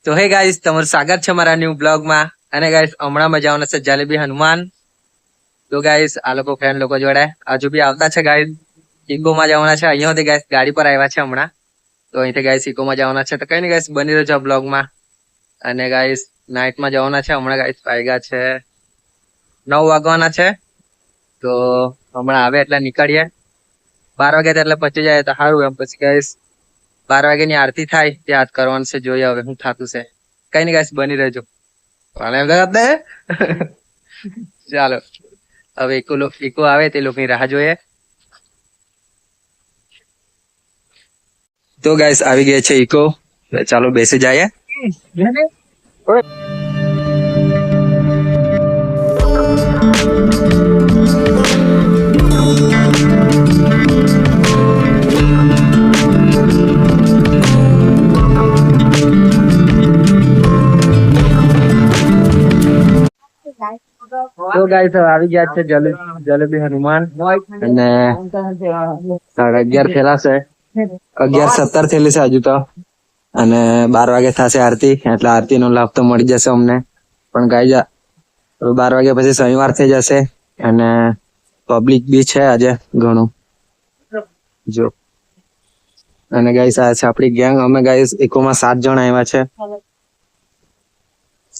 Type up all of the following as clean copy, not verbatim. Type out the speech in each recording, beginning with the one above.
તો હે ગાઈસ, તમારું સ્વાગત છે મારા ન્યુ બ્લોગમાં. અને ગાઈસ, હમણાં મજાવાના છે જલેબી હનુમાન. તો ગાઈસ, આ લોકો ફ્રેન્ડ લોકો જોડે હજુ બી આવતા છે ગાઈસ. ઇકોમાં જવાના છે. અહીંયાથી ગાઈસ ગાડી પર આવ્યા છે હમણાં. તો અહીંથી ગાઈસ ઇકોમાં જવાના છે. તો કઈ નહીં ગાઈસ, બની રહેજો બ્લોગમાં. અને ગાઈસ, નાઇટમાં જવાના છે. હમણાં ગાઈસ વાગ્યા છે 9 વાગવાના છે. તો હમણાં આવે એટલે નીકળીએ. 12 વાગે એટલે પહોંચી જાય તો સારું એમ. પછી ગાઈસ 12 વાગ્યાની આરતી થાય ત્યાં જ કરવાનું છે. જોઈએ હવે શું થતું છે. કઈ નહીં ગાઈસ, બની રહેજો. ચાલો હવે ઇકો આવે તે લોકોની રાહ જોઈએ. તો ગાઈસ, આવી ગયા છે ઇકો. ચાલો બેસી જાય. તો ગાઈસ, આવી ગયા છે જલેબી હનુમાન. અને 11:30 થયેલા છે. 11:17 થયેલી છે હજુ તો. અને 12 વાગે થશે આરતી. એટલે આરતી નો લાભ તો મળી જશે અમને. પણ ગાઈસ, 12 વાગ્યા પછી શનિવાર થઈ જશે. અને પબ્લિક બી છે આજે ઘણું જો. અને ગાઈસ, આ છે આપણી ગેંગ. અમે ગાઈસ ઇકોમાં 7 જણ આવ્યા છે.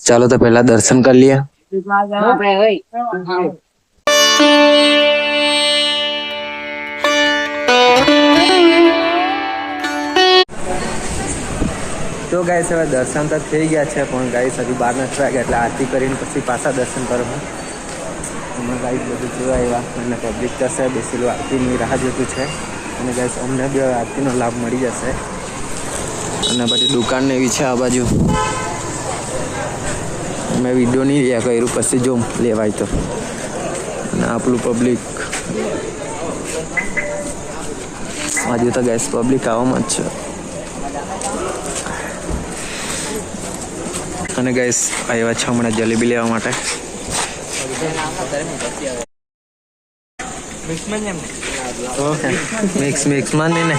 ચાલો તો પહેલા દર્શન કરી લઈએ. તો ગાઈસ, હવે દર્શન તો થઈ ગયા છે. પણ ગાઈસ હજુ 12 નથી વાગ્યા. એટલે આરતી કરીને પછી પાછા દર્શન કરવા. અમે ગાઈસ બધું જોવા આવ્યા. અને પબ્લિક થશે બેસેલું આરતીની રાહ જોતું છે. અને ગાઈસ, અમને બી આરતીનો લાભ મળી જશે. અને બધી દુકાન ને એવી છે આ બાજુ. મેં વિડીયો નહીં લ્યા કર્યું, પછી જો લેવાય તો. અને આપણું પબ્લિક હજુ તો ગેસ પબ્લિક આવવામાં જ છે. અને ગેસ આવ્યા છે હમણાં જલેબી લેવા માટે. મિક્સ માં નહીં ને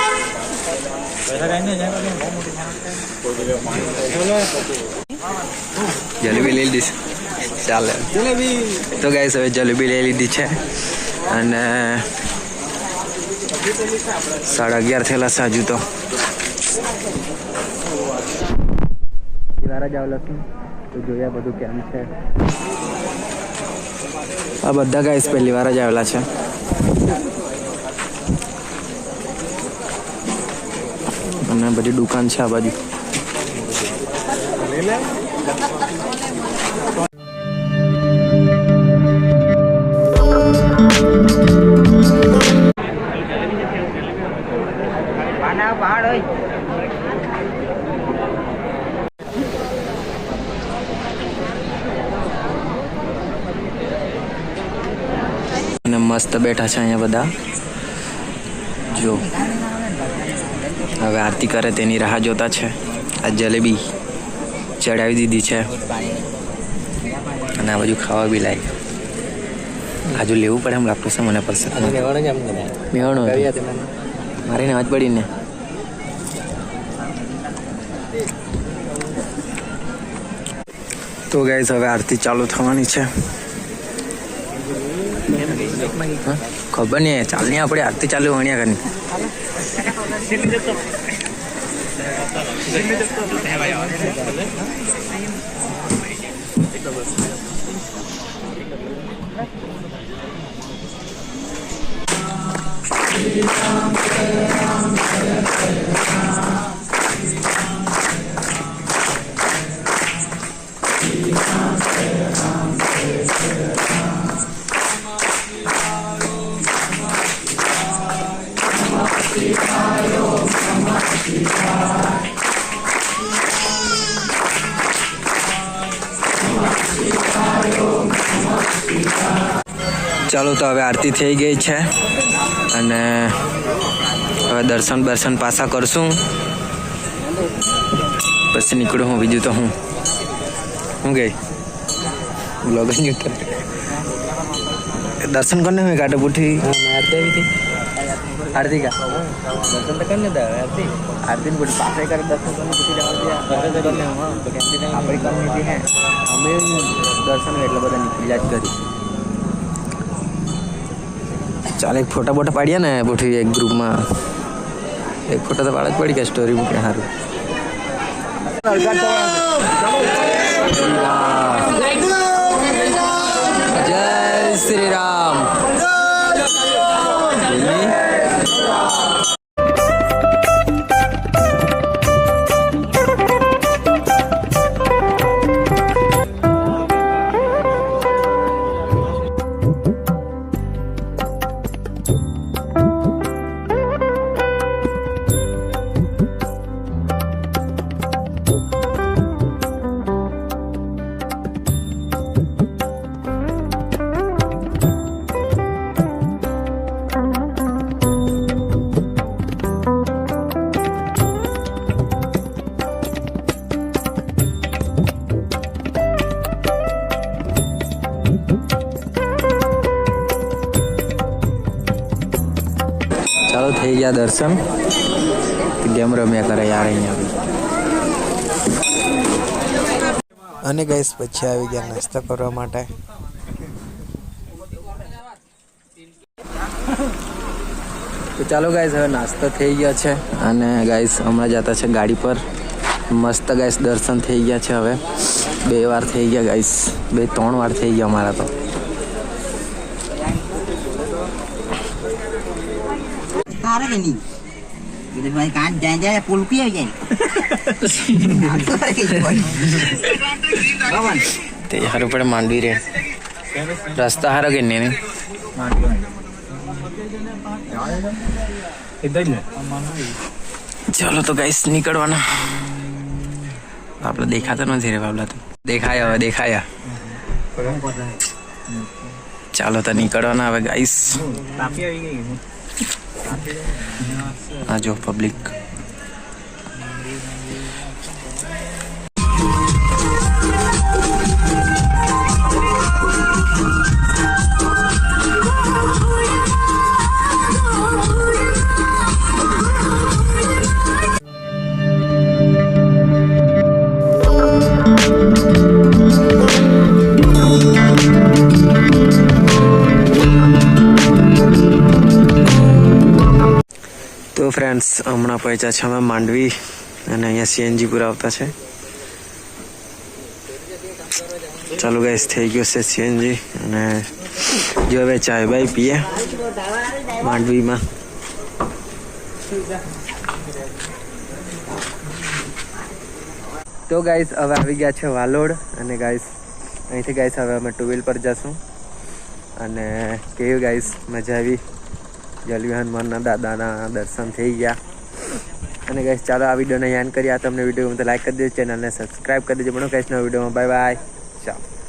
જલેબી લઈ લીધી ચાલે. તો ગાઈસ, હવે જલેબી લઈ લીધી છે. અને 11:30 થયેલા છે હજુ તો. તો જોયા બધું કેમ છે. આ બધા ગાઈસ પહેલી વાર જ આવેલા છે. અને બધી દુકાન છે આ બાજુ. અને મસ્ત બેઠા છે અહીંયા બધા જો. હવે આરતી કરે તેની રાહ જોતા છે. આ જલેબી ચડાવી દીધી છે. અને આ બાજુ ખાવા બી લાય. આજુ લેવું પડે એમ લાગતું છે મને. પડશે મેવાનું મારી ને વાત પડી ને. તો ગાઈસ, હવે આરતી ચાલુ થવાની છે. ખબર નહીં ચાલ નહીં આપણે આરતી ચાલુ વણ્યા કરી. ચાલો તો હવે આરતી થઈ ગઈ છે. અને હવે દર્શન પાછા કરશું. પછી નીકળું હું. બીજું તો હું ગઈ બ્લોગ જ દર્શન કરને હું કાટે પૂઠી आरती का दर्शन तो करने दे आरती आरती ने बोली पास कर दर्शन करने किसी जगह दिया करने हम तो कैसे આપણે કમ્યુનિટી હે અમે દર્શન એટલા બધા નીકળી જ કરી ચાલ એક ફોટા બોટા પાડ્યા ને બોઠી એક ગ્રુપમાં એક ફોટો તો પાડ જ પડી કે સ્ટોરી મૂકે સારું જય શ્રી રામ ચાલો થઈ ગયા દર્શન ગેમ રમ્યા કરે યાર અહીંયા અને ગાઈસ પછી આવી ગયા નાસ્તો કરવા માટે તો ચાલો ગાઈસ હવે નાસ્તો થઈ ગયો છે અને ગાઈસ હમણાં જતા છે ગાડી પર મસ્ત ગાઈસ દર્શન થઈ ગયા છે હવે 2 વાર થઈ ગયા ગાઈસ 2-3 વાર થઈ ગયા અમારા તો Ada ke ni? Bila mai kan jangan pulpi aja. Bawan. તે હારું પડે માંડવી રે રસ્તા હારો કે ને ચલો તો ગાઈસ નીકળવાના આપણે દેખાતા નથી રે બાબલા તો દેખાયા હવે દેખાયા ચાલો તો નીકળવાના હવે ગાઈસ આ જો પબ્લિક તો ફ્રેન્ડ્સ હમણાં પહોંચ્યા છે અમે માંડવી અને અહીંયા સીએનજી પુરાવતા છે ચાલો ગાઈસ થઈ ગયો છે સીએનજી અને જો હવે ચાય બાય પીએ માંડવીમાં તો ગાઈસ હવે આવી ગયા છે વાલોડ અને ગાઈસ અહીંથી ગાઈસ હવે અમે 2 વ્હીલ પર જશું અને કેવું ગાઈસ મજા આવી જલવી હનુમાનના દાદાના દર્શન થઈ ગયા અને ગાઈસ ચાલો આ વિડીયોને યાદ કરી આ તમને વિડીયો તો લાઈક કરી દેજો ચેનલને સબસ્ક્રાઈબ કરી દેજો પણ ગાઈસના વિડીયોમાં બાય બાય ચાલો